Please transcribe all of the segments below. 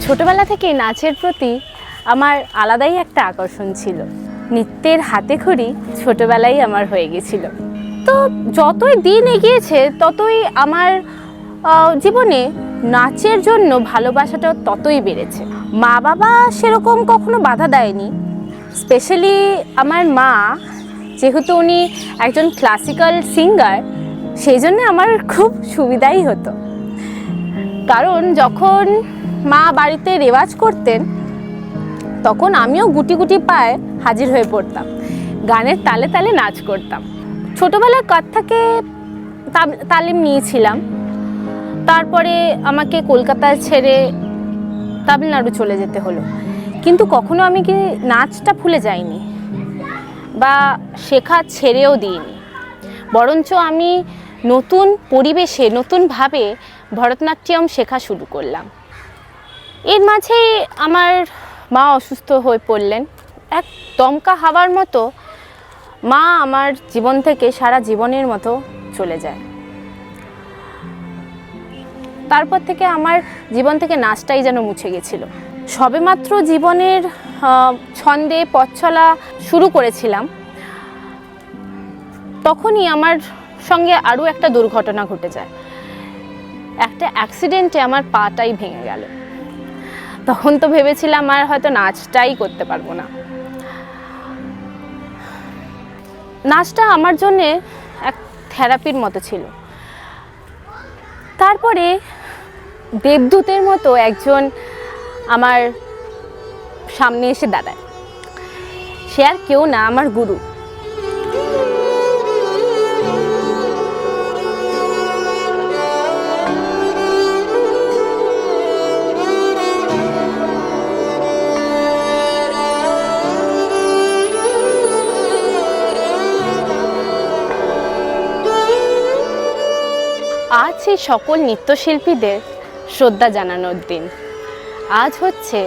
ছোটবেলা থেকে নাচের প্রতি আমার আলাদাই একটা আকর্ষণ ছিল। নৃত্যের হাতেখড়ি ছোটবেলায় আমার হয়ে গেছিল। তো যতই দিন এগিয়েছে ততই আমার জীবনে নাচের জন্য ভালোবাসাটা ততই বেড়েছে। মা বাবা সেরকম কখনো বাধা দেয়নি। স্পেশালি আমার মা, যেহেতু উনি একজন ক্লাসিক্যাল সিঙ্গার, সেই জন্য আমার খুব সুবিধাই হতো। কারণ যখন মা বাড়িতে রেওয়াজ করতেন তখন আমিও গুটি গুটি পায়ে হাজির হয়ে পড়তাম, গানের তালে তালে নাচ করতাম। ছোটোবেলায় কত্থকে তালিম নিয়েছিলাম। তারপরে আমাকে কলকাতায় ছেড়ে তামিলনাড়ু চলে যেতে হলো, কিন্তু কখনো আমি কি নাচটা ভুলে যাইনি বা শেখা ছেড়েও দিইনি। বরঞ্চ আমি নতুন পরিবেশে নতুনভাবে ভরতনাট্যম শেখা শুরু করলাম। এর মাঝেই আমার মা অসুস্থ হয়ে পড়লেন। এক দমকা হাওয়ার মতো মা আমার জীবন থেকে সারা জীবনের মতো চলে যায়। তারপর থেকে আমার জীবন থেকে নাচটাই যেন মুছে গেছিল। সবেমাত্র জীবনের ছন্দে পথ চলা শুরু করেছিলাম, তখনই আমার সঙ্গে আরও একটা দুর্ঘটনা ঘটে যায়। একটা অ্যাক্সিডেন্টে আমার পাটাই ভেঙে গেল। তখন তো ভেবেছিলাম আর হয়তো নাচটাই করতে পারবো না। নাচটা আমার জন্যে এক থেরাপির মতো ছিল। তারপরে দেবদূতের মতো একজন আমার সামনে এসে দাঁড়ায়। সে আর কেউ না, আমার গুরু। আজ এই সকল নৃত্যশিল্পীদের শ্রদ্ধা জানানোর দিন। আজ হচ্ছে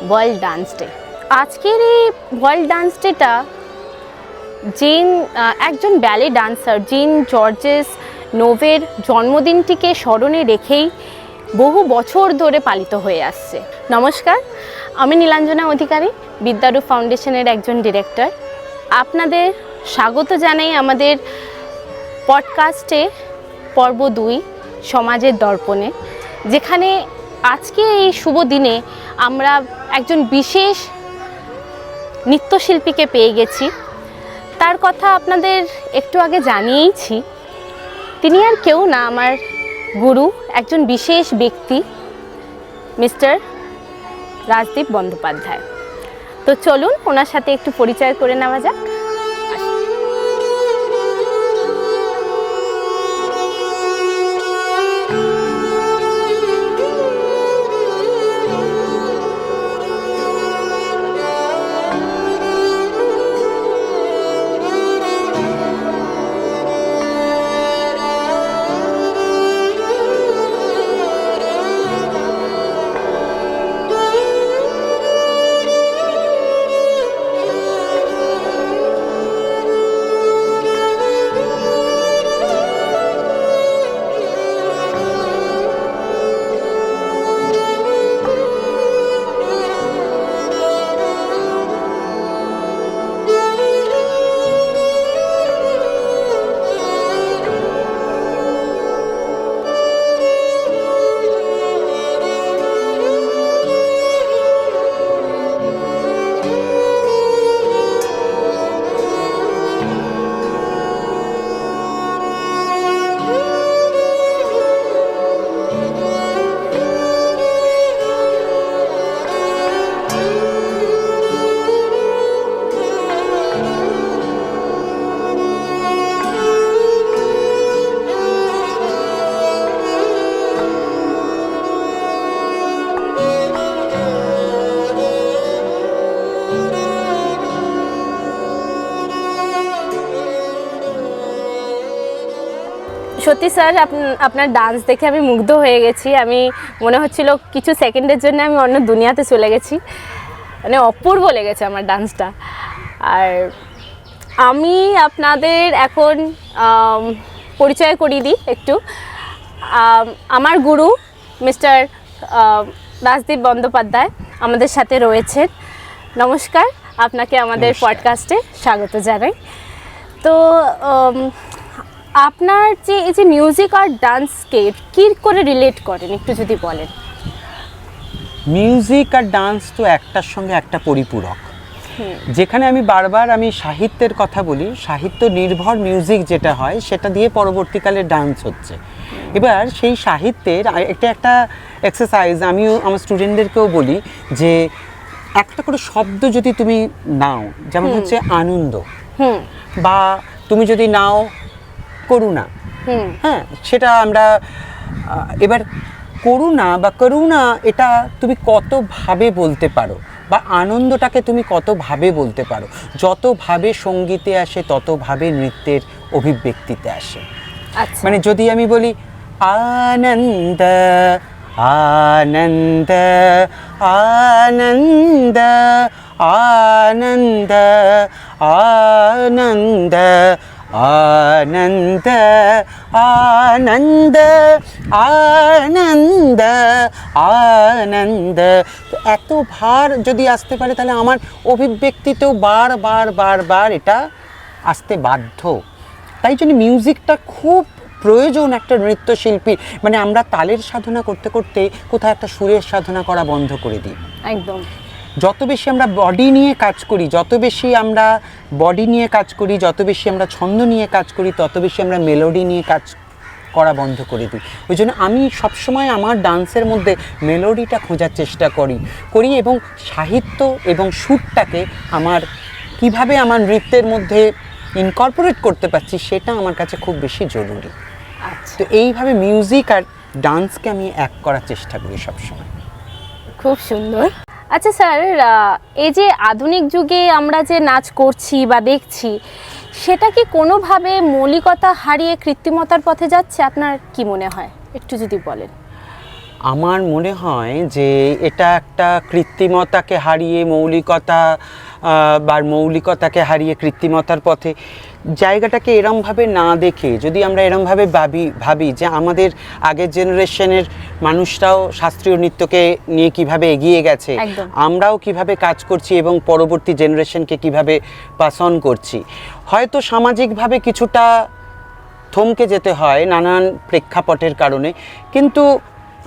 ওয়ার্ল্ড ডান্স ডে। আজকের এই ওয়ার্ল্ড ডান্স ডেটা একজন ব্যালে ডান্সার জিন জর্জেস নোভের জন্মদিনটিকে স্মরণে রেখেই বহু বছর ধরে পালিত হয়ে আসছে। নমস্কার, আমি নীলাঞ্জনা অধিকারী, বিদ্যারূপ ফাউন্ডেশনের একজন ডিরেক্টর। আপনাদের স্বাগত জানাই আমাদের পডকাস্টে পর্ব 2 সমাজের দর্পণে, যেখানে আজকে এই শুভ দিনে আমরা একজন বিশেষ নৃত্যশিল্পীকে পেয়ে গেছি। তার কথা আপনাদের একটু আগে জানিয়েইছি। তিনি আর কেউ না, আমার গুরু, একজন বিশেষ ব্যক্তি, মিস্টার রাজদীপ বন্দ্যোপাধ্যায়। তো চলুন ওনার সাথে একটু পরিচয় করে নেওয়া যাক। সত্যি স্যার, আপনার ডান্স দেখে আমি মুগ্ধ হয়ে গেছি। আমি মনে হচ্ছিল কিছু সেকেন্ডের জন্য আমি অন্য দুনিয়াতে চলে গেছি। মানে অপূর্ব লেগেছে আমার ডান্সটা। আর আমি আপনাদের এখন পরিচয় করিয়ে দিই একটু। আমার গুরু মিস্টার রাজদীপ বন্দ্যোপাধ্যায় আমাদের সাথে রয়েছেন। নমস্কার, আপনাকে আমাদের পডকাস্টে স্বাগত জানাই। তো আপনার যে এই যে মিউজিক আর ডান্সকে কী করে রিলেট করেন একটু যদি বলেন। মিউজিক আর ডান্স তো একটার সঙ্গে একটা পরিপূরক। যেখানে আমি বারবার সাহিত্যের কথা বলি, সাহিত্য নির্ভর মিউজিক যেটা হয় সেটা দিয়ে পরবর্তীকালে ডান্স হচ্ছে। এবার সেই সাহিত্যের একটা এক্সারসাইজ আমিও আমার স্টুডেন্টদেরকেও বলি যে একটা করে শব্দ যদি তুমি নাও, যেমন হচ্ছে আনন্দ, বা তুমি যদি নাও করুণা, হ্যাঁ সেটা আমরা এবার করুণা বা করুণা এটা তুমি কতভাবে বলতে পারো, বা আনন্দটাকে তুমি কতভাবে বলতে পারো। যতভাবে সঙ্গীতে আসে ততভাবে নৃত্যের অভিব্যক্তিতে আসে। মানে যদি আমি বলি আনন্দ আনন্দ আনন্দ আনন্দ আনন্দ আনন্দ আনন্দ আনন্দ আনন্দ, এত ভার যদি আসতে পারে তাহলে আমার অভিব্যক্তিতেও বার এটা আসতে বাধ্য। তাই জন্য মিউজিকটা খুব প্রয়োজন একটা নৃত্যশিল্পী। মানে আমরা তালের সাধনা করতে করতে কোথাও একটা সুরের সাধনা করা বন্ধ করে দিই। একদম। যত বেশি আমরা বডি নিয়ে কাজ করি, যত বেশি আমরা ছন্দ নিয়ে কাজ করি, তত বেশি আমরা মেলোডি নিয়ে কাজ করা বন্ধ করে দিই। ওই জন্য আমি সবসময় আমার ডান্সের মধ্যে মেলোডিটা খোঁজার চেষ্টা করি এবং সাহিত্য এবং সুরটাকে কিভাবে আমার নৃত্যের মধ্যে ইনকর্পোরেট করতে পারছি সেটা আমার কাছে খুব বেশি জরুরি। তো এইভাবে মিউজিক আর ডান্সকে আমি এক করার চেষ্টা করি সবসময়। খুব সুন্দর। আচ্ছা স্যার, এই যে আধুনিক যুগে আমরা যে নাচ করছি বা দেখছি, সেটা কি কোনোভাবে মৌলিকতা হারিয়ে কৃত্রিমতার পথে যাচ্ছে? আপনার কি মনে হয় একটু যদি বলেন। আমার মনে হয় যে এটা একটা কৃত্রিমতাকে হারিয়ে মৌলিকতাকে হারিয়ে কৃত্রিমতার পথে জায়গাটাকে এরমভাবে না দেখে যদি আমরা এরমভাবে ভাবি যে আমাদের আগের জেনারেশনের মানুষরাও শাস্ত্রীয় নৃত্যকে নিয়ে কিভাবে এগিয়ে গেছে, আমরাও কিভাবে কাজ করছি এবং পরবর্তী জেনারেশনকে কিভাবে পাস অন করছি। হয়তো সামাজিকভাবে কিছুটা থমকে যেতে হয় নানান প্রেক্ষাপটের কারণে, কিন্তু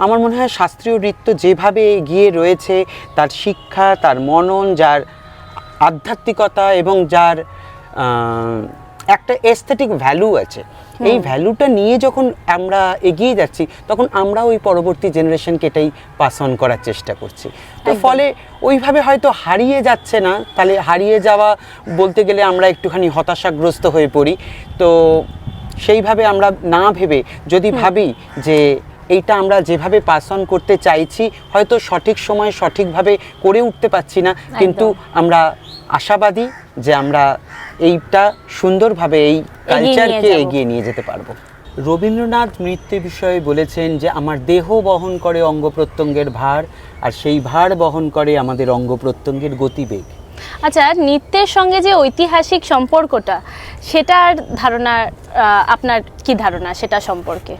আমার মনে হয় শাস্ত্রীয় নৃত্য যেভাবে এগিয়ে রয়েছে, তার শিক্ষা, তার মনন, যার আধ্যাত্মিকতা এবং যার একটা এস্থেটিক ভ্যালু আছে, এই ভ্যালুটা নিয়ে যখন আমরা এগিয়ে যাচ্ছি তখন আমরা ওই পরবর্তী জেনারেশনকে এটাই পাস অন করার চেষ্টা করছি। তো ফলে ওইভাবে হয়তো হারিয়ে যাচ্ছে না। তাহলে হারিয়ে যাওয়া বলতে গেলে আমরা একটুখানি হতাশাগ্রস্ত হয়ে পড়ি। তো সেইভাবে আমরা না ভেবে যদি ভাবি যে এইটা আমরা যেভাবে পাস অন করতে চাইছি হয়তো সঠিক সময়ে সঠিকভাবে করে উঠতে পারছি না, কিন্তু আমরা আশাবাদী যে আমরা এইটা সুন্দরভাবে এই কালচারকে এগিয়ে নিয়ে যেতে পারবো। রবীন্দ্রনাথ নৃত্যের বিষয়ে বলেছেন যে আমার দেহ বহন করে অঙ্গ প্রত্যঙ্গের ভার, আর সেই ভার বহন করে আমাদের অঙ্গ প্রত্যঙ্গের গতিবেগ। আচ্ছা, নৃত্যের সঙ্গে যে ঐতিহাসিক সম্পর্কটা, সেটার ধারণা আপনার কি ধারণা সেটা সম্পর্কে?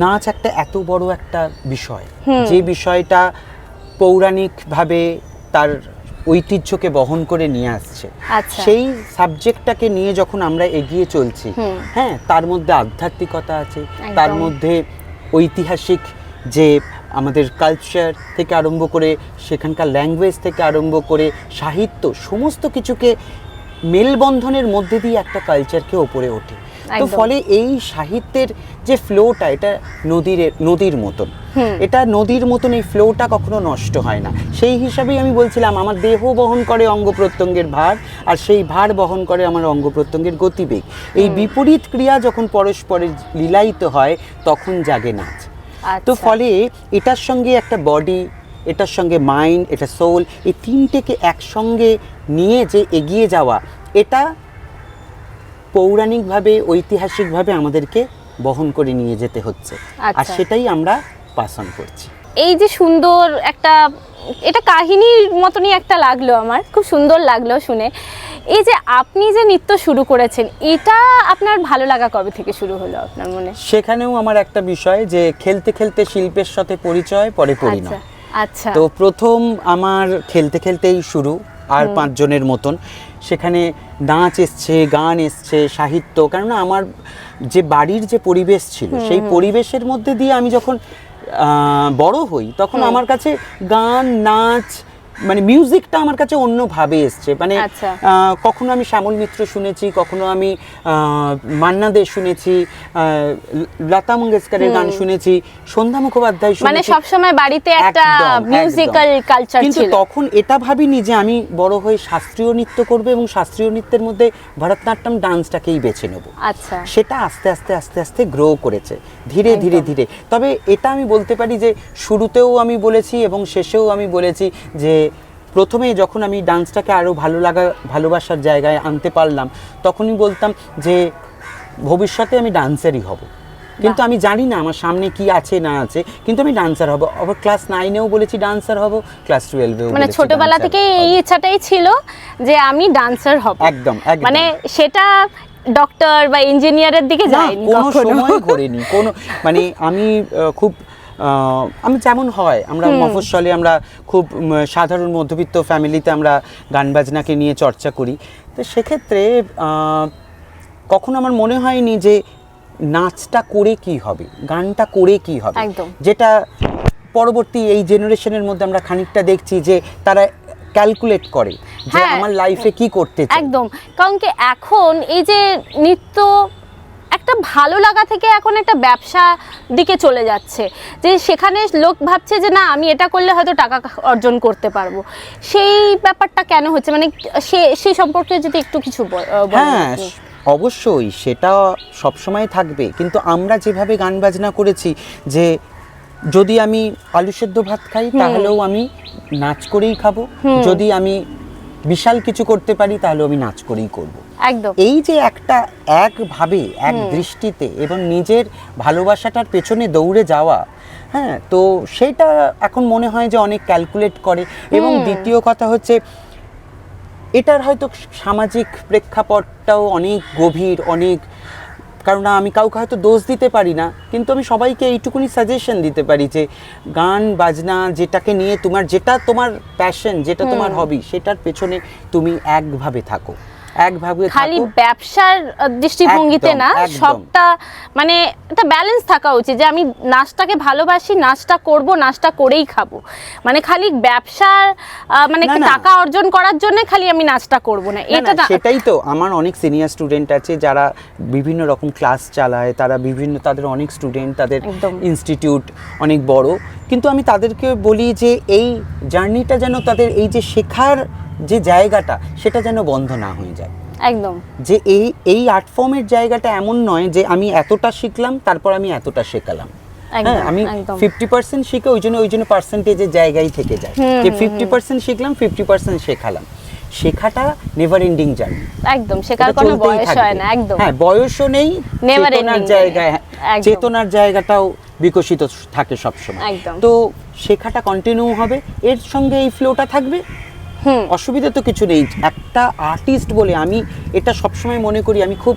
নাচ একটা এত বড় একটা বিষয়, যে বিষয়টা পৌরাণিকভাবে তার ঐতিহ্যকে বহন করে নিয়ে আসছে। সেই সাবজেক্টটাকে নিয়ে যখন আমরা এগিয়ে চলছি, হ্যাঁ, তার মধ্যে আধ্যাত্মিকতা আছে, তার মধ্যে ঐতিহাসিক যে আমাদের কালচার থেকে আরম্ভ করে সেখানকার ল্যাঙ্গুয়েজ থেকে আরম্ভ করে সাহিত্য, সমস্ত কিছুকে মেলবন্ধনের মধ্যে দিয়ে একটা কালচারকে ওপরে ওঠে। তো ফলে এই সাহিত্যের যে ফ্লোটা, এটা নদীর মতন, এটা নদীর মতন, এই ফ্লোটা কখনো নষ্ট হয় না। সেই হিসাবেই আমি বলছিলাম আমার দেহ বহন করে অঙ্গ প্রত্যঙ্গের ভার, আর সেই ভার বহন করে আমার অঙ্গ প্রত্যঙ্গের গতিবেগ। এই বিপরীত ক্রিয়া যখন পরস্পরের লীলায়িত হয় তখন জাগে নাচ। তো ফলে এটার সঙ্গে একটা বডি, এটার সঙ্গে মাইন্ড, এটা সোল, এই তিনটেকে একসঙ্গে নিয়ে যে এগিয়ে যাওয়া, এটা পৌরাণিকভাবে ঐতিহাসিকভাবে আমাদেরকে বহন করে নিয়ে যেতে হচ্ছে, আর সেটাই আমরা পাস অন করছি। এই যে সুন্দর একটা, এটা কাহিনীর মতনই একটা লাগলো, আমার খুব সুন্দর লাগলো শুনে। এই যে আপনি যে নৃত্য শুরু করেছেন, এটা আপনার ভালো লাগা কবে থেকে শুরু হলো আপনার মনে? সেখানেও আমার একটা বিষয় যে খেলতে খেলতে শিল্পের সাথে পরিচয়, পরে পরিণয়। আচ্ছা। তো প্রথম আমার খেলতে খেলতেই শুরু, আর 5 জনের মতন। সেখানে নাচ এসছে, গান এসছে, সাহিত্য, কেননা আমার যে বাড়ির যে পরিবেশ ছিল সেই পরিবেশের মধ্যে দিয়ে আমি যখন বড় হই তখন আমার কাছে গান, নাচ, মানে মিউজিকটা আমার কাছে অন্যভাবে এসছে। মানে কখনো আমি শ্যামল মিত্র শুনেছি, কখনো আমি মান্না দে শুনেছি, লতা মঙ্গেশকরের গান শুনেছি, সন্ধ্যা মুখোপাধ্যায় শুনেছি, মানে সবসময় বাড়িতে একটা মিউজিক্যাল কালচার ছিল। কিন্তু তখন এটা ভাবিনি যে আমি বড় হয়ে শাস্ত্রীয় নৃত্য করব এবং শাস্ত্রীয় নৃত্যের মধ্যে ভরতনাট্যম ডান্সটাকেই বেছে নেব। আচ্ছা, সেটা আস্তে আস্তে আস্তে আস্তে গ্রো করেছে ধীরে ধীরে ধীরে। তবে এটা আমি বলতে পারি যে শুরুতেও আমি বলেছি এবং শেষেও আমি বলেছি যে প্রথমে যখন আমি ডান্সটাকে আরও ভালোবাসার জায়গায় আনতে পারলাম, তখনই বলতাম যে ভবিষ্যতে আমি ডান্সারই হব। কিন্তু আমি জানি না আমার সামনে কি আছে না আছে, কিন্তু আমি ডান্সার হব। আবার ক্লাস 9-এও বলেছি ডান্সার হব, ক্লাস 12-এও মানে ছোটবেলা থেকে এই ইচ্ছাটাই ছিল যে আমি ডান্সার হব। একদম। মানে সেটা ডক্টর বা ইঞ্জিনিয়ারের দিকে যায়নি, কোনো সময় করিনি। কোনো মানে আমি খুব আমি যেমন হয় আমরা মফস্বলে আমরা খুব সাধারণ মধ্যবিত্ত ফ্যামিলিতে আমরা গান বাজনাকে নিয়ে চর্চা করি। তো সেক্ষেত্রে কখনো আমার মনে হয়নি যে নাচটা করে কি হবে, গানটা করে কি হবে, যেটা পরবর্তী এই জেনারেশনের মধ্যে আমরা খানিকটা দেখছি যে তারা ক্যালকুলেট করে যে আমার লাইফে কি করতে চাই। একদম, কারণ কি এখন এই যে নৃত্য একটা ভালো লাগা থেকে এখন একটা ব্যবসা দিকে চলে যাচ্ছে, যে সেখানে লোক ভাবছে যে না আমি এটা করলে হয়তো টাকা অর্জন করতে পারবো। সেই ব্যাপারটা কেন হচ্ছে, মানে সেই সম্পর্কে যদি একটু কিছু হ্যাঁ, অবশ্যই সেটা সবসময় থাকবে। কিন্তু আমরা যেভাবে গান বাজনা করেছি যে যদি আমি আলু সেদ্ধ ভাত খাই তাহলেও আমি নাচ করেই খাবো, যদি আমি বিশাল কিছু করতে পারি তাহলে আমি নাচ করেই করব। একদম। এই যে একটা একভাবে এক দৃষ্টিতে এবং নিজের ভালোবাসাটার পেছনে দৌড়ে যাওয়া, হ্যাঁ, তো সেটা এখন মনে হয় যে অনেক ক্যালকুলেট করে। এবং দ্বিতীয় কথা হচ্ছে এটার হয়তো সামাজিক প্রেক্ষাপটটাও অনেক গভীর, অনেক, কারণ আমি কাউকে হয়তো দোষ দিতে পারি না, কিন্তু আমি সবাইকে এইটুকুনি সাজেশন দিতে পারি যে গান বাজনা যেটাকে নিয়ে যেটা তোমার প্যাশন, যেটা তোমার হবি, সেটার পেছনে তুমি একভাবে থাকো, একভাবে খালি ব্যবসার দৃষ্টিভঙ্গিতে না, সবটা মানে একটা ব্যালেন্স থাকা উচিত যে আমি নাচটাকে ভালোবাসি, নাচটা করব, নাচটা করেই খাবো। মানে খালি ব্যবসার মানে টাকা অর্জন করার জন্য খালি আমি নাচটা করব না, এটা না। সেটাই তো, আমার অনেক সিনিয়র স্টুডেন্ট আছে যারা বিভিন্ন রকম ক্লাস চালায়, তারা তাদের অনেক স্টুডেন্ট, তাদের ইনস্টিটিউট অনেক বড়, কিন্তু আমি তাদেরকে বলি যে এই জার্নিটা যেন তাদের এই যে শেখার যে জায়গাটা সেটা যেন বন্ধ না হয়ে যায়। একদম, যে এই আর্ট ফর্মের জায়গাটা এমন নয় যে আমি এতটা শিখলাম তারপর আমি এতটা শেখালাম। হ্যাঁ, আমি 50% শিখে ওই জন্য পার্সেন্টেজের জায়গায় থেকে যায় যে 50% শিখলাম, 50% শেখালাম। শেখাটা নেভার এন্ডিং জার্নি। একদম, শেখার কোনো বয়স হয় না। একদম, হ্যাঁ, বয়সও নেই, চেতনার জায়গায়, চেতনার জায়গাটাও বিকশিত থাকে সবসময়। তো শেখাটা কন্টিনিউ হবে, এর সঙ্গে এই ফ্লোটা থাকবে, অসুবিধা তো কিছু নেই। একটা আর্টিস্ট বলে আমি এটা সবসময় মনে করি, আমি খুব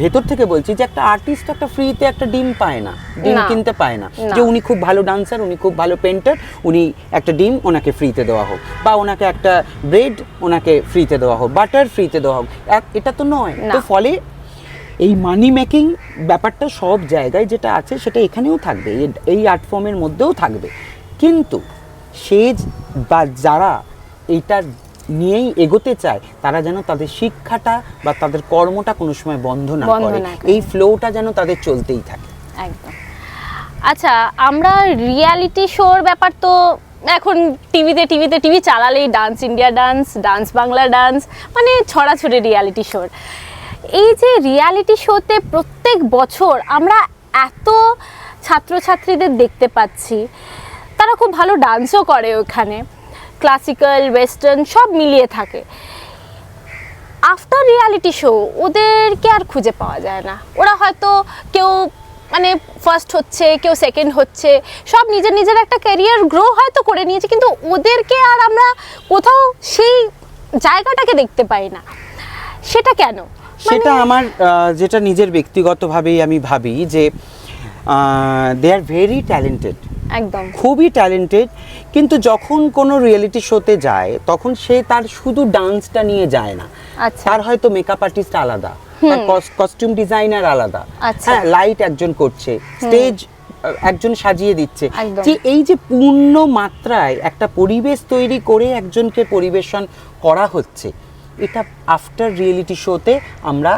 ভেতর থেকে বলছি যে একটা আর্টিস্ট একটা ফ্রিতে একটা ডিম পায় না, ডিম কিনতে পায় না, যে উনি খুব ভালো ডান্সার, উনি খুব ভালো পেন্টার, উনি একটা ডিম ওনাকে ফ্রিতে দেওয়া হোক, বা ওনাকে একটা ব্রেড ওনাকে ফ্রিতে দেওয়া হোক, বাটার ফ্রিতে দেওয়া হোক, এটা তো নয়। তো ফলে এই মানি মেকিং ব্যাপারটা সব জায়গায় যেটা আছে সেটা এখানেও থাকবে, এই আর্ট ফর্মের মধ্যেও থাকবে। কিন্তু সে বা যারা এইটা নিয়েই এগোতে চায় তারা যেন তাদের শিক্ষাটা বা তাদের কর্মটা কোনো সময় বন্ধ না করে, এই ফ্লোটা যেন তাদের চলতেই থাকে। একদম। আচ্ছা, আমরা রিয়ালিটি শোর ব্যাপার তো এখন টিভি চালালেই dance India dance, dance Bangla dance, মানে ছড়াছড়ি রিয়ালিটি শোর। এই যে রিয়ালিটি শোতে প্রত্যেক বছর আমরা এত ছাত্রছাত্রীদের দেখতে পাচ্ছি, তারা খুব ভালো ডান্সও করে, ওখানে ক্লাসিক্যাল ওয়েস্টার্ন সব মিলিয়ে থাকে। আফটার রিয়ালিটি শো ওদেরকে আর খুঁজে পাওয়া যায় না। ওরা হয়তো কেউ মানে ফার্স্ট হচ্ছে, কেউ সেকেন্ড হচ্ছে, সব নিজের নিজের একটা ক্যারিয়ার গ্রো হয়তো করে নিয়েছে, কিন্তু ওদেরকে আর আমরা কোথাও সেই জায়গাটাকে দেখতে পাই না। সেটা কেন? সেটা আমার যেটা নিজের ব্যক্তিগতভাবেই আমি ভাবি যে দে আর ভেরি ট্যালেন্টেড, একদম খুবই ট্যালেন্টেড, কিন্তু যখন কোনো রিয়েলিটি শোতে যায় তখন সে তার শুধু ডান্সটা নিয়ে যায় না, আচ্ছা তার হয়তো মেকআপ আর্টিস্ট আলাদা, তার কস্টিউম ডিজাইনার আলাদা, আচ্ছা। হ্যাঁ, লাইট একজন করছে, স্টেজ একজন সাজিয়ে দিচ্ছে, একদম। যে এই যে পূর্ণ মাত্রায় একটা পরিবেশ তৈরি করে একজনকে পরিবেশন করা হচ্ছে, এটা আফটার রিয়েলিটি শোতে আমরা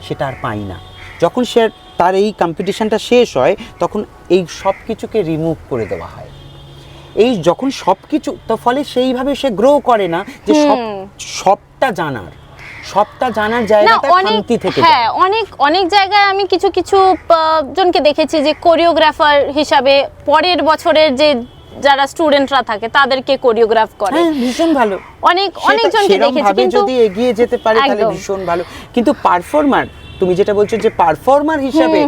সেটা আর পাই না। যখন সে তার এই কম্পিটিশনটা শেষ হয় তখন এই সব কিছুকে রিমুভ করে দেওয়া হয়। এই যখন সব কিছু, তো ফলে সেইভাবে সে গ্রো করে না যে সবটা জানার না, জায়গাটা অনেক শান্তি থেকে হ্যাঁ, অনেক অনেক জায়গায় আমি কিছু কিছু জনকে দেখেছি যে কোরিওগ্রাফার হিসাবে পরের বছরের যে যারা স্টুডেন্টরা থাকে তাদেরকে কোরিওগ্রাফ করে। হ্যাঁ, ভীষণ ভালো। অনেক জনকে দেখেছি, ভাবে কিন্তু যদি এগিয়ে যেতে পারে তাহলে একদম। ভীষণ ভালো। কিন্তু পারফর্মার, তুমি যেটা বলছো যে পারফর্মার হিসাবে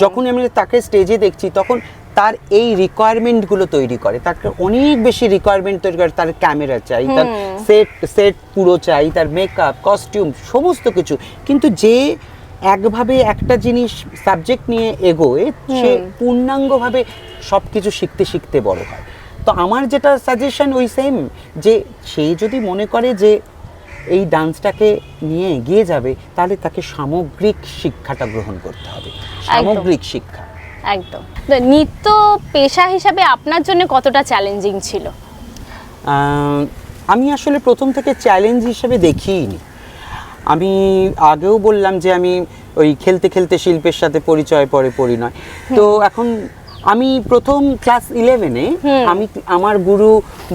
যখন আমি তাকে স্টেজে দেখছি তখন তার এই রিকোয়ারমেন্টগুলো তৈরি করে, তার অনেক বেশি রিকোয়ারমেন্ট তৈরি করে। তার ক্যামেরা চাই, তার সেট পুরো চাই, তার মেকআপ, কস্টিউম, সমস্ত কিছু। কিন্তু যে একভাবে একটা জিনিস সাবজেক্ট নিয়ে এগোয় সে পূর্ণাঙ্গভাবে সব কিছু শিখতে শিখতে বড় হয়। তো আমার যেটা সাজেশন ওই সেম, যে সে যদি মনে করে যে এই ডান্সটাকে নিয়ে এগিয়ে যাবে তাহলে তাকে সামগ্রিক শিক্ষাটা গ্রহণ করতে হবে, সামগ্রিক শিক্ষা। একদম। তো নৃত্য পেশা হিসাবে আপনার জন্য কতটা চ্যালেঞ্জিং ছিল? আমি আসলে প্রথম থেকে চ্যালেঞ্জ হিসেবে দেখিনি। আমি আগেও বললাম যে আমি ওই খেলতে খেলতে শিল্পের সাথে পরিচয় পরে পরিণয়। তো এখন আমি প্রথম ক্লাস 11-এ আমি, আমার গুরু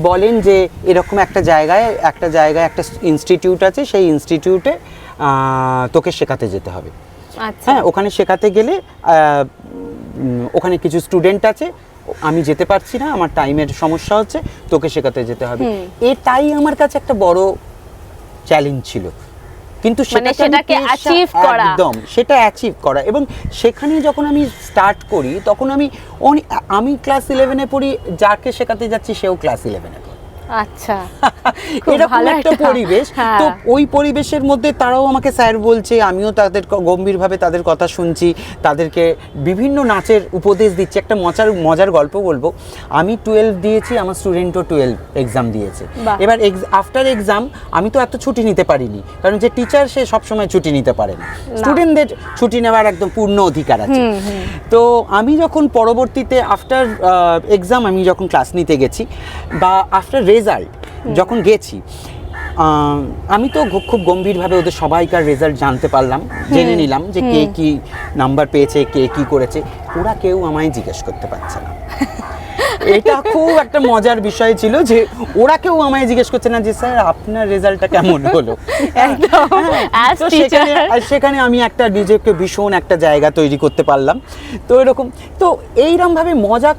বলেন যে এরকম একটা জায়গায় একটা ইনস্টিটিউট আছে, সেই ইনস্টিটিউটে তোকে শেখাতে যেতে হবে। আচ্ছা, হ্যাঁ, ওখানে শেখাতে গেলে ওখানে কিছু স্টুডেন্ট আছে, আমি যেতে পারছি না, আমার টাইমের সমস্যা হচ্ছে, তোকে শেখাতে যেতে হবে। এটাই আমার কাছে একটা বড় চ্যালেঞ্জ ছিল। কিন্তু সেটাকে অ্যাচিভ করা, একদম সেটা অ্যাচিভ করা। এবং সেখানে যখন আমি স্টার্ট করি তখন আমি ক্লাস 11-এ পড়ি, যাকে শেখাতে যাচ্ছি সেও ক্লাস 11-এ পড়ে। আচ্ছা, এরকম একটা পরিবেশ। তো ওই পরিবেশের মধ্যে তারাও আমাকে স্যার বলছে, আমিও তাদের গম্ভীরভাবে তাদের কথা শুনছি, তাদেরকে বিভিন্ন নাচের উপদেশ দিচ্ছি। একটা মজার গল্প বলবো। আমি 12 দিয়েছি, আমার স্টুডেন্টও 12 এক্সাম দিয়েছে। এবার আফটার এক্সাম আমি তো এত ছুটি নিতে পারিনি, কারণ যে টিচার সে সবসময় ছুটি নিতে পারে না, স্টুডেন্টদের ছুটি নেওয়ার একদম পূর্ণ অধিকার আছে। তো আমি যখন পরবর্তীতে আফটার এক্সাম আমি যখন ক্লাস নিতে গেছি বা আফটার রেজাল্ট যখন গেছি, আমি তো খুব গম্ভীরভাবে ওদের সবাইকার রেজাল্ট জানতে পারলাম, জেনে নিলাম যে কে কি নাম্বার পেয়েছে, কে কি করেছে। ওরা কেউ আমায় জিজ্ঞেস করতে পারছে না। এটা খুব একটা মজার বিষয় ছিল যে ওরা কেউ আমায় জিজ্ঞেস করছে না যে স্যার আপনার রেজাল্টটা কেমন হলো। তো সেখানে আমি একটা নিজেকে ভীষণ একটা জায়গা তৈরি করতে পারলাম। তো এরকম, তো এইরকমভাবে মজা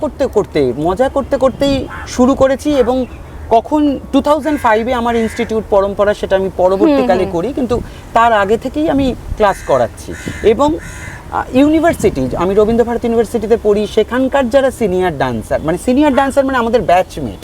করতে করতেই শুরু করেছি। এবং কখন 2005-এ আমার ইনস্টিটিউট পরম্পরা, সেটা আমি পরবর্তীকালে করি, কিন্তু তার আগে থেকেই আমি ক্লাস করাচ্ছি। এবং ইউনিভার্সিটি, আমি রবীন্দ্রভারতী ইউনিভার্সিটিতে পড়ি, সেখানকার যারা সিনিয়র ডান্সার মানে আমাদের ব্যাচমেট,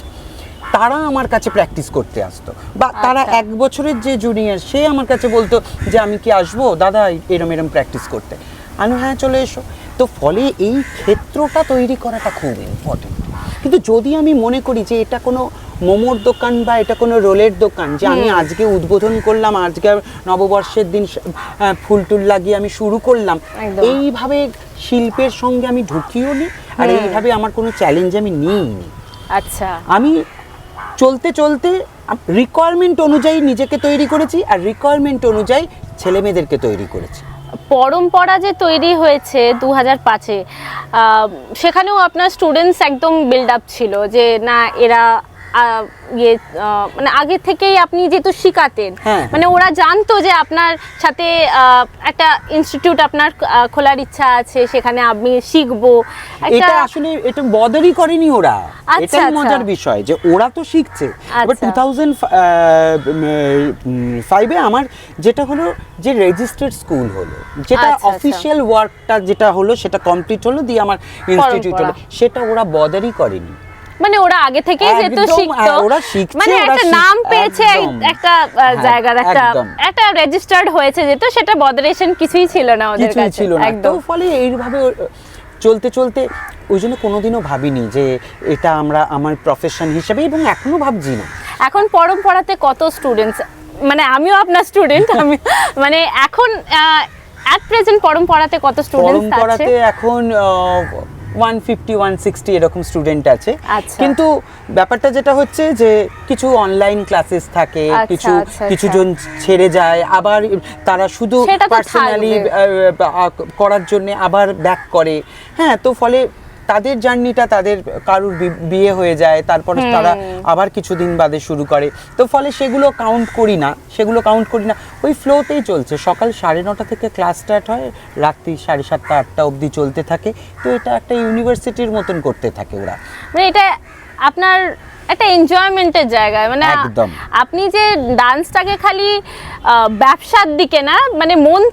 তারা আমার কাছে প্র্যাকটিস করতে আসতো। বা তারা 1 বছরের যে জুনিয়র, সে আমার কাছে বলতো যে আমি কি আসবো দাদা এরম প্র্যাকটিস করতে? আমি হ্যাঁ চলে এসো। তো ফলে এই ক্ষেত্রটা তৈরি করাটা খুব ইম্পর্টেন্ট। কিন্তু যদি আমি মনে করি যে এটা কোনো মোমোর দোকান বা এটা কোনো রোলের দোকান, যে আমি আজকে উদ্বোধন করলাম, আজকে নববর্ষের দিন ফুল টুল লাগিয়ে আমি শুরু করলাম, এইভাবে শিল্পের সঙ্গে আমি ঢুকিও নি, আর এইভাবে আমার কোনো চ্যালেঞ্জ আমি নিইনি। আচ্ছা, আমি চলতে রিকোয়ারমেন্ট অনুযায়ী নিজেকে তৈরি করেছি, আর রিকোয়ারমেন্ট অনুযায়ী ছেলে মেয়েদেরকে তৈরি করেছি। পরম্পরা যে তৈরি হয়েছে 2005-এ, সেখানেও আপনার স্টুডেন্টস একদম বিল্ড আপ ছিল যে না এরা ইয়ে মানে আগে থেকেই আপনি যেহেতু শিখাতেন, হ্যাঁ। মানে ওরা জানতো যে আপনার সাথে একটা ইনস্টিটিউট আপনার খোলার ইচ্ছা আছে, সেখানে আমি শিখবো এটা আসলে এটা বদারই করেনি ওরা, আচ্ছা, এটাই আচ্ছা। মজার বিষয় যে ওরা তো শিখছে। এবার আচ্ছা। 2005-এ আমার যেটা হলো যে রেজিস্টার্ড স্কুল হলো, যেটা আচ্ছা, আচ্ছা। অফিসিয়াল ওয়ার্কটা যেটা হলো সেটা কমপ্লিট হলো, দিয়ে আমার ইনস্টিটিউট হলো, পরম্পরা। সেটা ওরা বদারই করেনি। মানে ওরা আগে থেকেই যেহেতু একদম, শিখতো, ওরা শিখছে, মানে ওরা একটা নাম পেয়েছে, একদম। একটা হ্যাঁ, জায়গার একটা একদম। একটা রেজিস্টার্ড হয়েছে, যেহেতু সেটা বদারেশন কিছুই ছিল না ওদের কিছুই কাছে। ছিল না, তো একদম। ফলে এইভাবে চলতে চলতে ওই জন্য কোনোদিনও ভাবিনি যে এটা আমরা আমার প্রফেশন হিসেবে, এবং এখনো ভাবছি না। এখন পরম্পরাতে কত স্টুডেন্টস, মানে আমিও আপনার স্টুডেন্ট, আমি মানে এখন অ্যাট প্রেজেন্ট পরম্পরাতে কত স্টুডেন্টস আছে? পরম্পরাতে এখন 150-160 এরকম স্টুডেন্ট আছে। আচ্ছা। কিন্তু ব্যাপারটা যেটা হচ্ছে যে কিছু অনলাইন ক্লাসেস থাকে, আচ্ছা, কিছু আচ্ছা, কিছু আচ্ছা। জন ছেড়ে যায়, আবার তারা শুধু সেটা তো পার্সোনালি করার জন্য আবার ব্যাক করে। হ্যাঁ, তো ফলে তাদের জার্নিটা, তাদের কারুর বিয়ে হয়ে যায়, তারপরে তারা আবার কিছুদিন বাদে শুরু করে, তো ফলে সেগুলো কাউন্ট করি না, ওই ফ্লোতেই চলছে। সকাল 9:30 থেকে ক্লাস স্টার্ট হয়, রাত্রি 7:30-8টা অবধি চলতে থাকে। তো এটা একটা ইউনিভার্সিটির মতন করতে থাকে ওরা। মানে এটা আপনার একটা এনজয়মেন্টের জায়গায়, মানে একদম। আপনি যে ডান্সটাকে খালি ব্যবসার দিকে না, মানে মন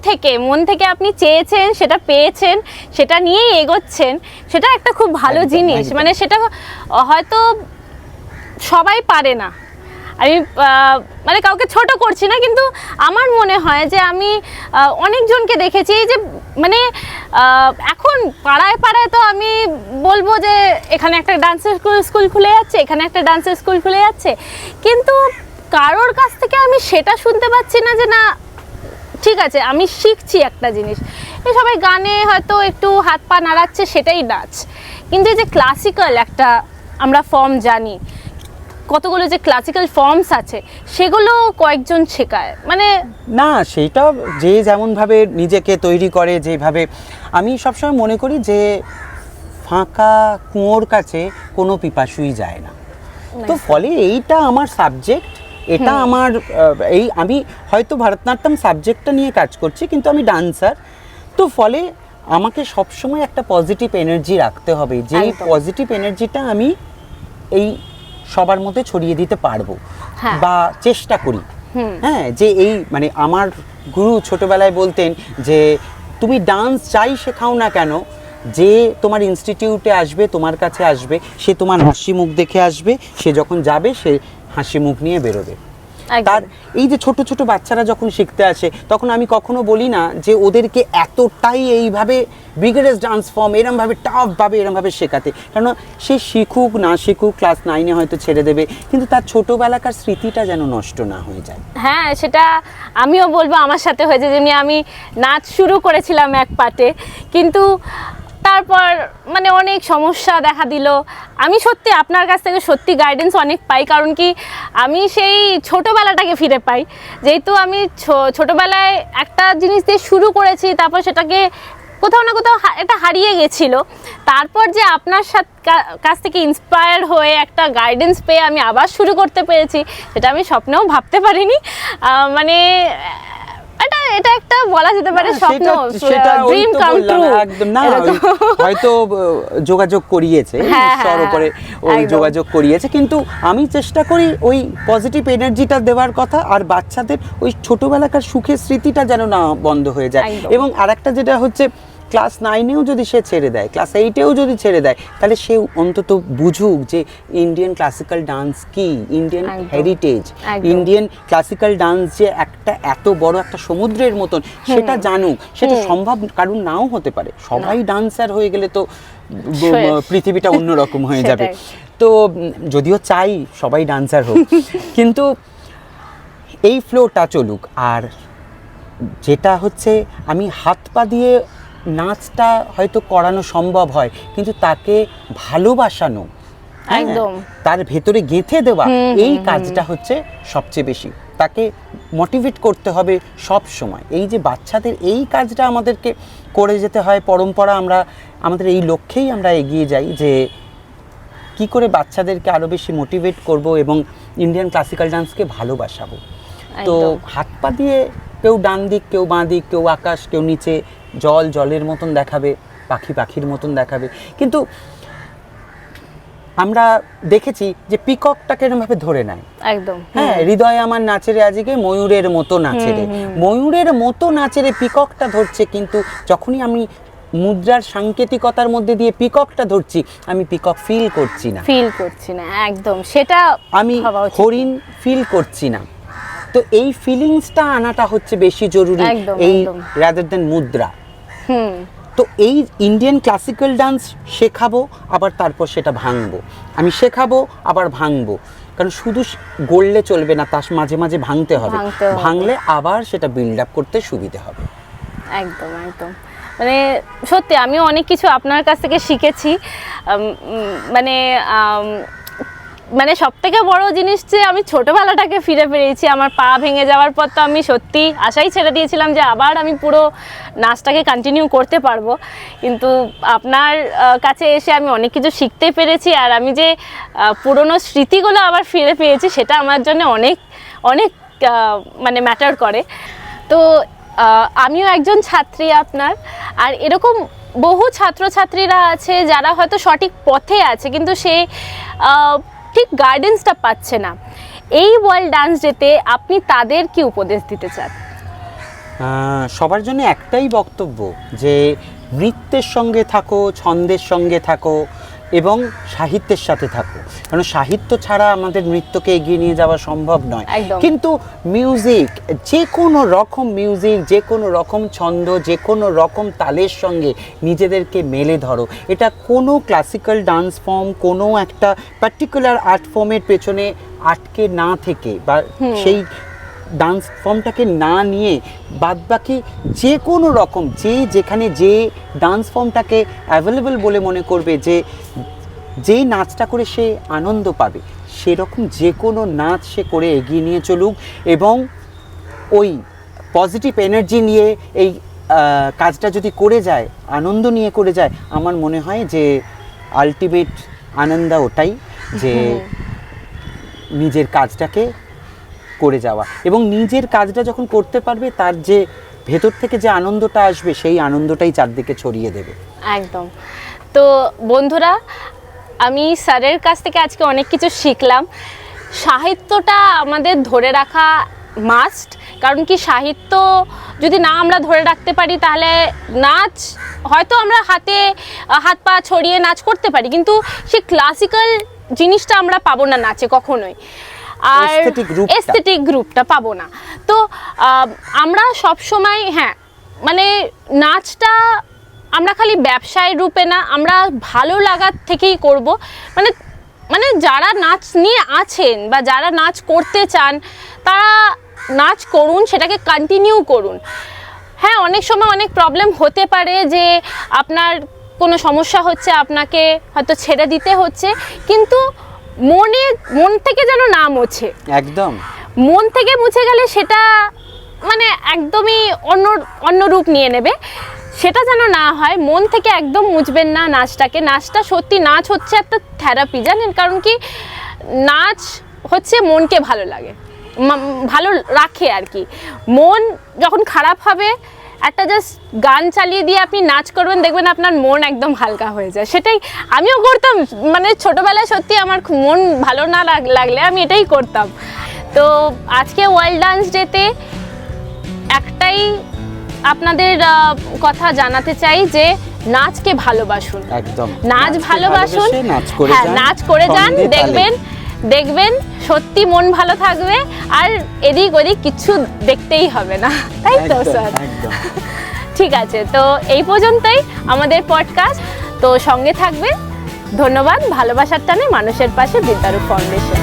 থেকে আপনি চেয়েছেন, সেটা পেয়েছেন, সেটা নিয়েই এগোচ্ছেন, সেটা একটা খুব ভালো একদম, জিনিস। একদম। মানে সেটা হয়তো সবাই পারে না। আমি মানে কাউকে ছোট করছি না, কিন্তু আমার মনে হয় যে আমি অনেকজনকে দেখেছি যে মানে এখন পাড়ায় পাড়ায় তো আমি বলবো যে এখানে একটা ডান্সের স্কুল খুলে যাচ্ছে, এখানে একটা ডান্সের স্কুল খুলে যাচ্ছে, কিন্তু কারোর কাছ থেকে আমি সেটা শুনতে পাচ্ছি না যে না ঠিক আছে আমি শিখছি একটা জিনিস। এই সবাই গানে হয়তো একটু হাত পা নাড়াচ্ছে, সেটাই নাচ। কিন্তু এই যে ক্লাসিক্যাল একটা আমরা ফর্ম জানি, কতগুলো যে ক্লাসিক্যাল ফর্মস আছে, সেগুলো কয়েকজন শেখায়, মানে না, সেইটা যে যেমনভাবে নিজেকে তৈরি করে, যেভাবে আমি সবসময় মনে করি যে ফাঁকা কুয়োর কাছে কোনো পিপাসুই যায় না। তো ফলে এইটা আমার সাবজেক্ট, এটা আমার এই আমি হয়তো ভারতনাট্যম সাবজেক্টটা নিয়ে কাজ করছি, কিন্তু আমি ডান্সার। তো ফলে আমাকে সবসময় একটা পজিটিভ এনার্জি রাখতে হবে, যে একদম। পজিটিভ এনার্জিটা আমি এই সবার মধ্যে ছড়িয়ে দিতে পারবো, হ্যাঁ। বা চেষ্টা করি। হ্যাঁ, যে এই মানে আমার গুরু ছোটবেলায় বলতেন যে তুমি ডান্স যাই শেখাও না কেন, যে তোমার ইনস্টিটিউটে আসবে, তোমার কাছে আসবে, সে তোমার হাসি মুখ দেখে আসবে, সে যখন যাবে সে হাসি মুখ নিয়ে বেরোবে। একদম। তার এই যে ছোট ছোট বাচ্চারা যখন শিখতে আসে, তখন আমি কখনো বলি না যে ওদেরকে এতটাই এইভাবে বিগেরেস্ট ডান্স ফর্ম এরমভাবে টাফভাবে এরমভাবে শেখাতে, কারণ সে শিখুক না শিখুক ক্লাস 9-এ হয়তো ছেড়ে দেবে, কিন্তু তার ছোটোবেলাকার স্মৃতিটা যেন নষ্ট না হয়ে যায়। হ্যাঁ, সেটা আমিও বলবো আমার সাথে হয়েছে। যেমনি আমি নাচ শুরু করেছিলাম এক পাটে, কিন্তু তারপর মানে অনেক সমস্যা দেখা দিল। আমি সত্যি আপনার কাছ থেকে সত্যি গাইডেন্স অনেক পাই, কারণ কি আমি সেই ছোটোবেলাটাকে ফিরে পাই। যেহেতু আমি ছোটোবেলায় একটা জিনিস দিয়ে শুরু করেছি, তারপর সেটাকে কোথাও না কোথাও এটা হারিয়ে গেছিল। তারপর যে আপনার কাছ থেকে ইন্সপায়ার হয়ে একটা গাইডেন্স পেয়ে আমি আবার শুরু করতে পেরেছি, সেটা আমি স্বপ্নেও ভাবতে পারিনি। মানে এটা একটা বলা যেতে পারে স্বপ্ন, ড্রিম কাম ট্রু। একদম না, হয়তো যোগাযোগ করিয়েছে ঈশ্বর উপরে, ওই যোগাযোগ করিয়েছে, কিন্তু আমি চেষ্টা করি ওই পজিটিভ এনার্জিটা দেওয়ার কথা, আর বাচ্চাদের ওই ছোটবেলাকার সুখের স্মৃতিটা যেন না বন্ধ হয়ে যায়। এবং আরেকটা যেটা হচ্ছে, ক্লাস 9-এও যদি সে ছেড়ে দেয়, ক্লাস 8-এও যদি ছেড়ে দেয়, তাহলে সে অন্তত বুঝুক যে ইন্ডিয়ান ক্লাসিক্যাল ডান্স কি, Indian heritage, Indian classical dance যে একটা এত বড় একটা সমুদ্রের মতন, সেটা জানুক। সেটা সম্ভব কারণ নাও হতে পারে, সবাই ডান্সার হয়ে গেলে তো পৃথিবীটা অন্যরকম হয়ে যাবে। তো যদিও চাই সবাই ডান্সার হোক, কিন্তু এই ফ্লোটা চলুক। আর যেটা হচ্ছে, আমি হাত পা দিয়ে নাচটা হয়তো করানো সম্ভব হয়, কিন্তু তাকে ভালোবাসানো, একদম তার ভেতরে গেঁথে দেওয়া, এই কাজটা হচ্ছে সবচেয়ে বেশি। তাকে মোটিভেট করতে হবে সব সময়। এই যে বাচ্চাদের এই কাজটা আমাদেরকে করে যেতে হয়, পরম্পরা, আমরা আমাদের এই লক্ষ্যেই আমরা এগিয়ে যাই, যে কি করে বাচ্চাদেরকে আরও বেশি মোটিভেট করব এবং ইন্ডিয়ান ক্লাসিক্যাল ডান্সকে ভালোবাসাবো। তো হাত পা দিয়ে কেউ ডান দিক, কেউ বাঁ দিক, কেউ আকাশ, কেউ নিচে, জল জলের মতন দেখাবে, পাখি পাখির মতন দেখাবে, কিন্তু আমরা দেখেছি যে পিককটাকে এরকমভাবে ধরে নেয়। একদম, হ্যাঁ, হৃদয় আমার নাচেরে আজকে ময়ূরের মতো নাচেরে, ময়ূরের মতো নাচেরে পিককটা ধরছে, কিন্তু যখনই আমি মুদ্রার সাংকেতিকতার মধ্যে দিয়ে পিককটা ধরছি, আমি পিকক ফিল করছি না, একদম সেটা আমি হরিণ ফিল করছি না। তো এই ফিলিংসটা আনাটা হচ্ছে বেশি জরুরি এই রাদার দ্যান মুদ্রা। তো এই ইন্ডিয়ান ক্লাসিক্যাল ডান্স শেখাবো, আবার তারপর সেটা ভাঙবো, আমি শেখাবো আবার ভাঙবো, কারণ শুধু গড়লে চলবে না, তার মাঝে মাঝে ভাঙতে হবে, ভাঙলে আবার সেটা বিল্ড আপ করতে সুবিধা হবে। একদম একদম, মানে সত্যি আমিও অনেক কিছু আপনার কাছ থেকে শিখেছি। মানে মানে সব থেকে বড় জিনিস যে আমি ছোটোবেলাটাকে ফিরে পেয়েছি। আমার পা ভেঙে যাওয়ার পর তো আমি সত্যি আশাই ছেড়ে দিয়েছিলাম যে আবার আমি পুরো নাচটাকে কন্টিনিউ করতে পারবো, কিন্তু আপনার কাছে এসে আমি অনেক কিছু শিখতে পেরেছি, আর আমি যে পুরনো স্মৃতিগুলো আবার ফিরে পেয়েছি সেটা আমার জন্য অনেক অনেক মানে ম্যাটার করে। তো আমিও একজন ছাত্রী আপনার, আর এরকম বহু ছাত্রছাত্রীরা আছে যারা হয়তো সঠিক পথে আছে কিন্তু সে ঠিক গাইডেন্সটা পাচ্ছে না। এই ওয়ার্ল্ড ডান্স ডেতে আপনি তাদের কি উপদেশ দিতে চান? সবার জন্য একটাই বক্তব্য যে নৃত্যের সঙ্গে থাকো, ছন্দের সঙ্গে থাকো এবং সাহিত্যের সাথে থাকো, কারণ সাহিত্য ছাড়া আমাদের নৃত্যকে এগিয়ে নিয়ে যাওয়া সম্ভব নয়। কিন্তু মিউজিক, যে কোনো রকম মিউজিক, যে কোনো রকম ছন্দ, যে কোনো রকম তালের সঙ্গে নিজেদেরকে মেলে ধরো। এটা কোনো ক্লাসিক্যাল ডান্স ফর্ম, কোনো একটা পার্টিকুলার আর্ট ফর্মের পেছনে আটকে না থেকে বা সেই ডান্স ফর্মটাকে না নিয়ে বাদবাকি যে কোনো রকম, যে যেখানে যে ডান্স ফর্মটাকে অ্যাভেলেবল বলে মনে করবে, যে নাচটা করে সে আনন্দ পাবে, সেরকম যে কোনো নাচ সে করে এগিয়ে নিয়ে চলুক এবং ওই পজিটিভ এনার্জি নিয়ে এই কাজটা যদি করে যায়, আনন্দ নিয়ে করে যায়, আমার মনে হয় যে আলটিমেট আনন্দ ওটাই, যে নিজের কাজটাকে করে যাওয়া, এবং নিজের কাজটা যখন করতে পারবে তার যে ভেতর থেকে যে আনন্দটা আসবে সেই আনন্দটাই চারদিকে ছড়িয়ে দেবে। একদম। তো বন্ধুরা, আমি স্যারের কাছ থেকে আজকে অনেক কিছু শিখলাম। সাহিত্যটা আমাদের ধরে রাখা মাস্ট, কারণ কি সাহিত্য যদি না আমরা ধরে রাখতে পারি তাহলে নাচ হয়তো আমরা হাত পা ছড়িয়ে নাচ করতে পারি, কিন্তু সেই ক্লাসিক্যাল জিনিসটা আমরা পাবো না নাচে কখনোই, আর এস্থেটিক গ্রুপটা পাবো না। তো আমরা সব সময় মানে নাচটা আমরা খালি ব্যবসায় রূপে না, আমরা ভালো লাগার থেকেই করব। মানে যারা নাচ নিয়ে আছেন বা যারা নাচ করতে চান তারা নাচ করুন, সেটাকে কন্টিনিউ করুন। হ্যাঁ, অনেক সময় অনেক প্রবলেম হতে পারে যে আপনার কোনো সমস্যা হচ্ছে, আপনাকে হয়তো ছেড়ে দিতে হচ্ছে, কিন্তু মন থেকে যেন না মোছে। একদম মন থেকে মুছে গেলে সেটা মানে একদমই অন্য রূপ নিয়ে নেবে, সেটা যেন না হয়। মন থেকে একদম মুছবেন না নাচটাকে। নাচটা সত্যি, নাচ হচ্ছে একটা থেরাপি, জানেন, কারণ কি নাচ হচ্ছে মনকে ভালো রাখে আর কি। মন যখন খারাপ হবে, একটা জাস্ট গান চালিয়ে দিয়ে আপনি নাচ করবেন, দেখবেন আপনার মন একদম হালকা হয়ে যায়। সেটাই আমিও করতাম, মানে ছোটোবেলায় সত্যি আমার মন ভালো না লাগলে আমি এটাই করতাম। তো আজকে ওয়ার্ল্ড ডান্স ডেতে একটাই আপনাদের কথা জানাতে চাই যে নাচকে ভালোবাসুন, একদম নাচ ভালোবাসুন, নাচ করে যান, দেখবেন সত্যি মন ভালো থাকবে, আর এদিক ওদিক কিছু দেখতেই হবে না, তাই তো স্যার? ঠিক আছে, তো এই পর্যন্তই আমাদের পডকাস্ট। তো সঙ্গে থাকবে। ধন্যবাদ। ভালোবাসার টানে মানুষের পাশে বিদ্যারূপ ফাউন্ডেশন।